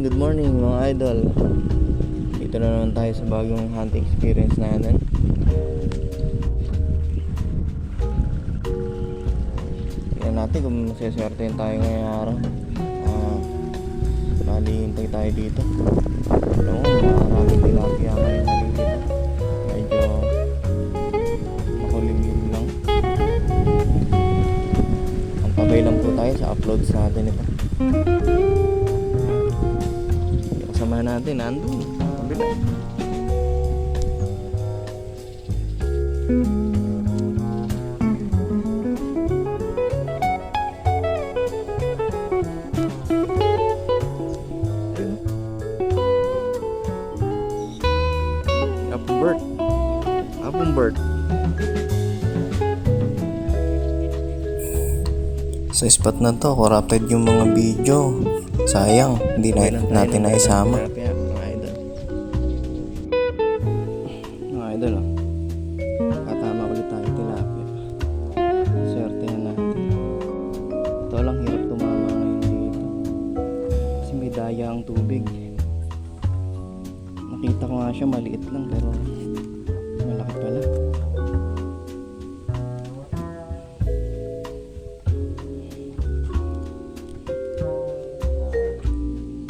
Good morning mga idol. Dito na naman tayo sa bagong hunting experience natin. Tingnan natin kung masaswertein tayo ngayong araw. Bali, hintay tayo dito. Alam mo, maraming tilapia ngayon dito. Medyo makulimlim lang. Ang pabay lang po tayo sa uploads natin ito. Kasama natin, andun kabila. Apong bird. Sa spot na to, corrupted yung mga video. Sayang, hindi na natin naisama. Mga idol, katama ulit tayo tilapia. Swertehan natin. Ito lang, hirap tumama ngayon dito. Kasi may daya ang tubig. Nakita ko nga siya, maliit lang pero malaki pala.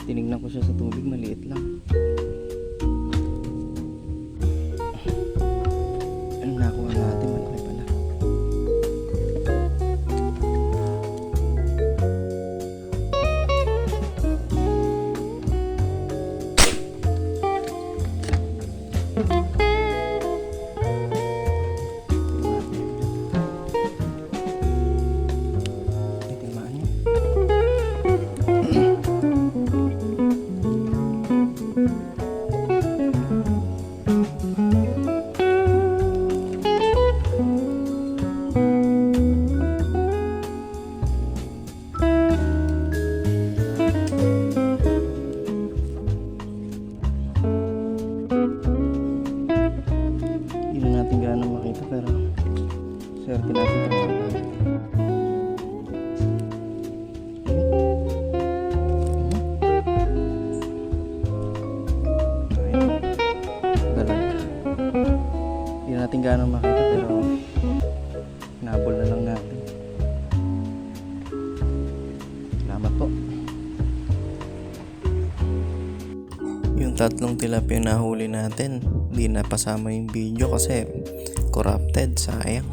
Tinignan ko siya sa tubig, maliit lang. Ano nakuha natin, malaki pala. Titigmaan niya. Hindi na natin gano'ng makita pero swerte natin ito. Hindi natin gano'ng makita pero nabol na lang natin. Salamat po. Yung tatlong tilapia na huli natin, hindi napasama yung video kasi corrupted, sayang.